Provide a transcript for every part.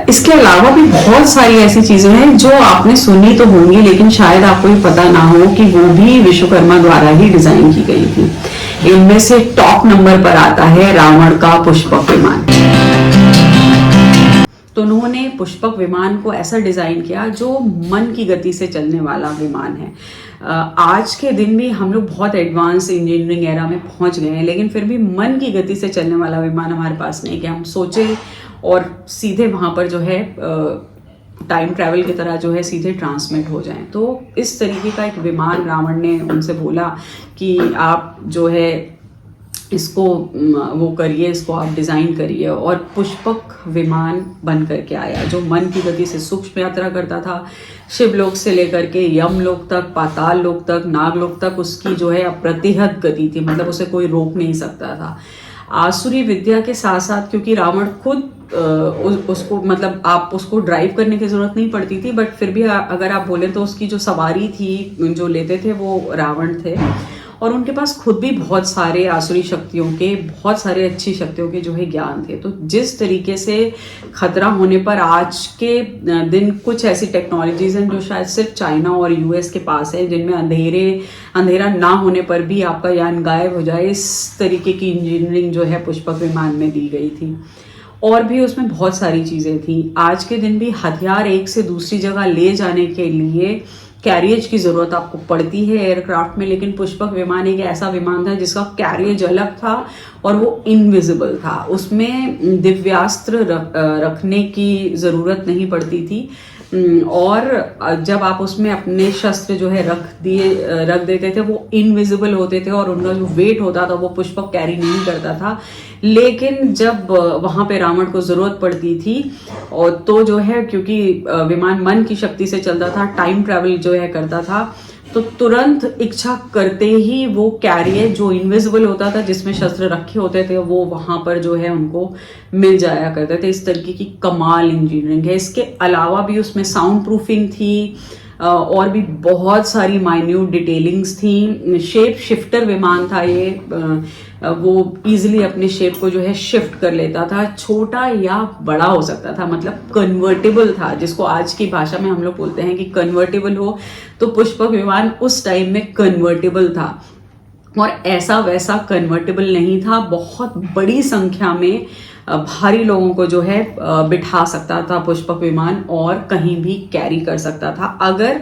इसके अलावा भी बहुत सारी ऐसी चीजें हैं जो आपने सुनी तो होंगी, लेकिन शायद आपको ये पता ना हो कि वो भी विश्वकर्मा द्वारा ही डिजाइन की गई थी। इनमें से टॉप नंबर पर आता है रावण का पुष्पक विमान। तो उन्होंने पुष्पक विमान को ऐसा डिजाइन किया जो मन की गति से चलने वाला विमान है। आज के दिन भी हम लोग बहुत एडवांस इंजीनियरिंग एरा में पहुंच गए हैं, लेकिन फिर भी मन की गति से चलने वाला विमान हमारे पास नहीं कि हम सोचे और सीधे वहां पर जो है टाइम ट्रैवल की तरह जो है सीधे ट्रांसमिट हो जाएं। तो इस तरीके का एक विमान रावण ने उनसे बोला कि आप जो है इसको वो करिए, इसको आप डिज़ाइन करिए, और पुष्पक विमान बन करके आया जो मन की गति से सूक्ष्म यात्रा करता था। शिवलोक से लेकर के यमलोक तक, पाताल लोक तक, नागलोक तक उसकी जो है अप्रतिहत गति थी, मतलब उसे कोई रोक नहीं सकता था। आसुरी विद्या के साथ साथ, क्योंकि रावण खुद उसको मतलब आप उसको ड्राइव करने की जरूरत नहीं पड़ती थी, बट फिर भी अगर आप बोले तो उसकी जो सवारी थी, जो लेते थे वो रावण थे, और उनके पास खुद भी बहुत सारे आसुरी शक्तियों के, बहुत सारे अच्छी शक्तियों के जो है ज्ञान थे। तो जिस तरीके से खतरा होने पर आज के दिन कुछ ऐसी टेक्नोलॉजीज हैं जो शायद सिर्फ चाइना और यूएस के पास है, जिनमें अंधेरा ना होने पर भी आपका यान गायब हो जाए, इस तरीके की इंजीनियरिंग जो है पुष्पक विमान में दी गई थी। और भी उसमें बहुत सारी चीजें थी। आज के दिन भी हथियार एक से दूसरी जगह ले जाने के लिए कैरियज की जरूरत आपको पड़ती है एयरक्राफ्ट में, लेकिन पुष्पक विमान एक ऐसा विमान था जिसका कैरियज अलग था और वो इनविजिबल था। उसमें दिव्यास्त्र रखने की जरूरत नहीं पड़ती थी, और जब आप उसमें अपने शस्त्र जो है रख देते थे वो इनविजिबल होते थे, और उनका जो वेट होता था वो पुष्पक कैरी नहीं करता था। लेकिन जब वहां पे रावण को जरूरत पड़ती थी, और तो जो है क्योंकि विमान मन की शक्ति से चलता था, टाइम ट्रैवल जो है करता था, तो तुरंत इच्छा करते ही वो कैरियर जो इनविजिबल होता था, जिसमें शस्त्र रखे होते थे, वो वहां पर जो है उनको मिल जाया करते थे। इस तरीके की कमाल इंजीनियरिंग है। इसके अलावा भी उसमें साउंड प्रूफिंग थी, और भी बहुत सारी माइन्यूट डिटेलिंग्स थी। शेप शिफ्टर विमान था ये, वो इजीली अपने शेप को जो है शिफ्ट कर लेता था, छोटा या बड़ा हो सकता था, मतलब कन्वर्टेबल था, जिसको आज की भाषा में हम लोग बोलते हैं कि कन्वर्टेबल हो, तो पुष्पक विमान उस टाइम में कन्वर्टेबल था। और ऐसा वैसा कन्वर्टेबल नहीं था, बहुत बड़ी संख्या में भारी लोगों को जो है बिठा सकता था पुष्पक विमान, और कहीं भी कैरी कर सकता था। अगर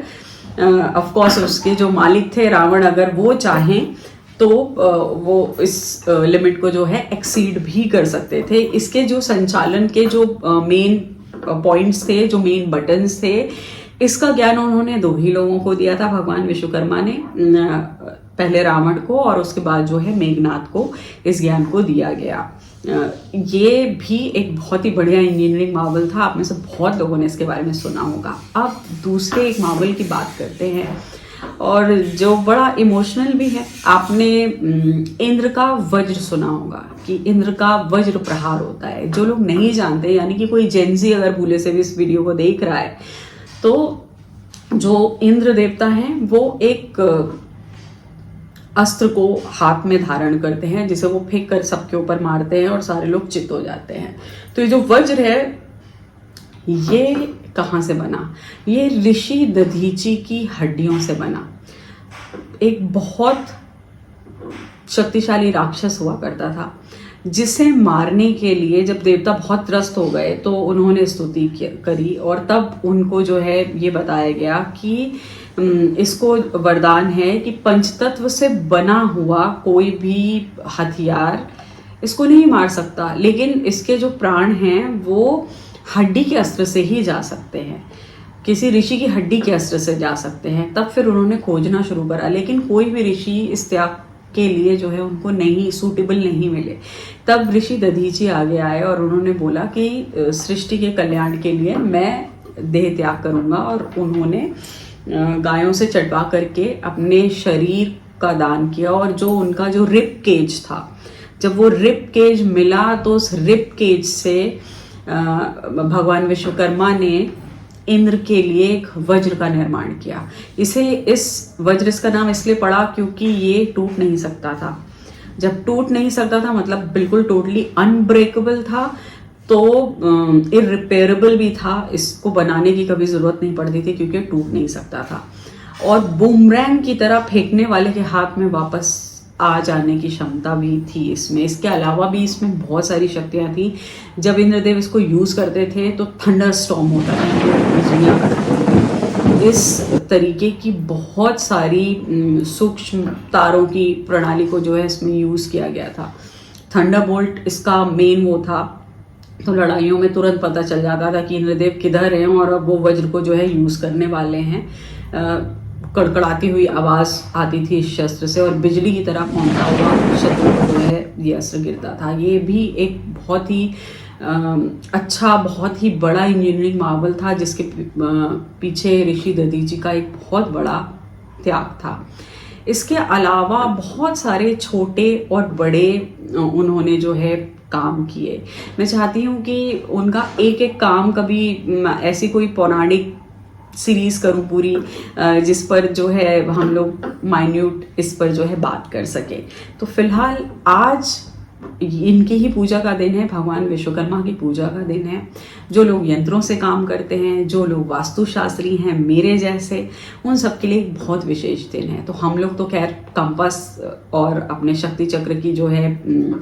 ऑफ कोर्स उसके जो मालिक थे रावण, अगर वो चाहें तो वो इस लिमिट को जो है एक्सीड भी कर सकते थे। इसके जो संचालन के जो मेन पॉइंट्स थे, जो मेन बटन्स थे, इसका ज्ञान उन्होंने दो ही लोगों को दिया था, भगवान विश्वकर्मा ने, पहले रावण को और उसके बाद जो है मेघनाथ को इस ज्ञान को दिया गया। ये भी एक बहुत ही बढ़िया इंजीनियरिंग मार्वल था, आप में से बहुत लोगों ने इसके बारे में सुना होगा। अब दूसरे एक मार्वल की बात करते हैं, और जो बड़ा इमोशनल भी है। आपने इंद्र का वज्र सुना होगा कि इंद्र का वज्र प्रहार होता है। जो लोग नहीं जानते, यानी कि कोई जेंजी अगर भूले से भी इस वीडियो को देख रहा है, तो जो इंद्र देवता हैं वो एक अस्त्र को हाथ में धारण करते हैं, जिसे वो फेंक कर सबके ऊपर मारते हैं और सारे लोग चित हो जाते हैं। तो ये जो वज्र है ये कहाँ से बना? ये ऋषि दधीची की हड्डियों से बना। एक बहुत शक्तिशाली राक्षस हुआ करता था, जिसे मारने के लिए जब देवता बहुत त्रस्त हो गए तो उन्होंने स्तुति करी, और तब उनको जो है ये बताया गया कि इसको वरदान है कि पंचतत्व से बना हुआ कोई भी हथियार इसको नहीं मार सकता, लेकिन इसके जो प्राण हैं वो हड्डी के अस्त्र से ही जा सकते हैं, किसी ऋषि की हड्डी के अस्त्र से जा सकते हैं। तब फिर उन्होंने खोजना शुरू करा, लेकिन कोई भी ऋषि इस त्याग के लिए जो है उनको नहीं सूटेबल नहीं मिले। तब ऋषि दधीची आगे आए और उन्होंने बोला कि सृष्टि के कल्याण के लिए मैं देह त्याग करूंगा, और उन्होंने गायों से चटवा करके अपने शरीर का दान किया। और जो उनका जो रिब केज था, जब वो रिब केज मिला तो उस रिब केज से भगवान विश्वकर्मा ने इंद्र के लिए एक वज्र का निर्माण किया। इस वज्र का नाम इसलिए पड़ा क्योंकि ये टूट नहीं सकता था। जब टूट नहीं सकता था मतलब बिल्कुल टोटली अनब्रेकेबल था, तो इररिपेयरेबल भी था, इसको बनाने की कभी ज़रूरत नहीं पड़ती थी क्योंकि टूट नहीं सकता था, और बूमरैंग की तरह फेंकने वाले के हाथ में वापस आ जाने की क्षमता भी थी इसमें। इसके अलावा भी इसमें बहुत सारी शक्तियाँ थी। जब इंद्रदेव इसको यूज़ करते थे तो थंडर स्टॉर्म होता था, बिजलियाँ कड़कती थी। इस तरीके की बहुत सारी सूक्ष्म तारों की प्रणाली को जो है इसमें यूज़ किया गया था। थंडरबोल्ट इसका मेन वो था, तो लड़ाइयों में तुरंत पता चल जाता था कि इंद्रदेव किधर हैं और अब वो वज्र को जो है यूज़ करने वाले हैं। कड़कड़ाती हुई आवाज़ आती थी इस शस्त्र से और बिजली की तरह कौंधता हुआ शत्रु को जो है ये अस्त्र गिरता था। ये भी एक बहुत ही अच्छा, बहुत ही बड़ा इंजीनियरिंग मार्वल था, जिसके पीछे ऋषि दधीची का एक बहुत बड़ा त्याग था। इसके अलावा बहुत सारे छोटे और बड़े उन्होंने जो है काम किए। मैं चाहती हूँ कि उनका एक एक काम, कभी ऐसी कोई पौराणिक सीरीज करूँ पूरी जिस पर जो है हम लोग माइन्यूट इस पर जो है बात कर सके। तो फिलहाल आज इनकी ही पूजा का दिन है, भगवान विश्वकर्मा की पूजा का दिन है। जो लोग यंत्रों से काम करते हैं, जो लोग वास्तुशास्त्री हैं मेरे जैसे, उन सब के लिए एक बहुत विशेष दिन है। तो हम लोग तो खैर कंपास और अपने शक्ति चक्र की जो है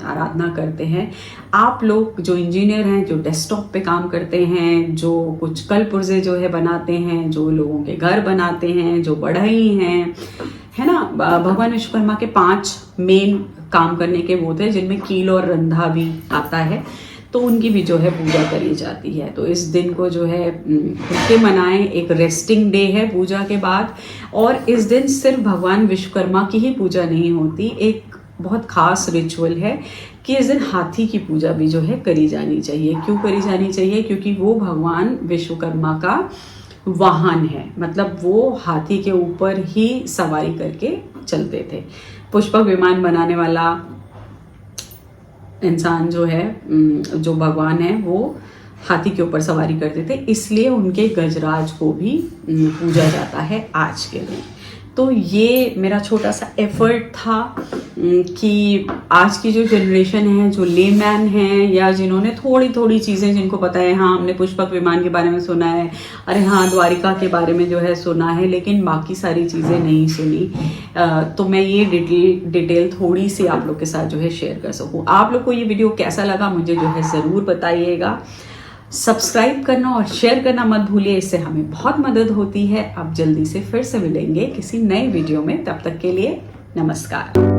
आराधना करते हैं। आप लोग जो इंजीनियर हैं, जो डेस्कटॉप पे काम करते हैं, जो कुछ कलपुर्जे जो है बनाते हैं, जो लोगों के घर बनाते हैं, जो बढ़ई हैं, है ना, भगवान विश्वकर्मा के 5 मेन काम करने के वो थे, जिनमें कील और रंधा भी आता है, तो उनकी भी जो है पूजा करी जाती है। तो इस दिन को जो है करके मनाएं, एक रेस्टिंग डे है पूजा के बाद। और इस दिन सिर्फ भगवान विश्वकर्मा की ही पूजा नहीं होती, एक बहुत खास रिचुअल है कि इस दिन हाथी की पूजा भी जो है करी जानी चाहिए। क्यों करी जानी चाहिए? क्योंकि वो भगवान विश्वकर्मा का वाहन है, मतलब वो हाथी के ऊपर ही सवारी करके चलते थे। पुष्पक विमान बनाने वाला इंसान जो है, जो भगवान है, वो हाथी के ऊपर सवारी करते थे, इसलिए उनके गजराज को भी पूजा जाता है आज के दिन। तो ये मेरा छोटा सा एफर्ट था कि आज की जो जनरेशन है, जो लेमैन हैं या जिन्होंने थोड़ी थोड़ी चीज़ें, जिनको पता है, हाँ हमने पुष्पक विमान के बारे में सुना है, अरे हाँ द्वारिका के बारे में जो है सुना है, लेकिन बाकी सारी चीज़ें नहीं सुनी, तो मैं ये डिटेल थोड़ी सी आप लोग के साथ जो है शेयर कर सकूँ। आप लोग को ये वीडियो कैसा लगा मुझे जो है ज़रूर बताइएगा। सब्सक्राइब करना और शेयर करना मत भूलिए, इससे हमें बहुत मदद होती है। अब जल्दी से फिर से मिलेंगे किसी नए वीडियो में, तब तक के लिए नमस्कार।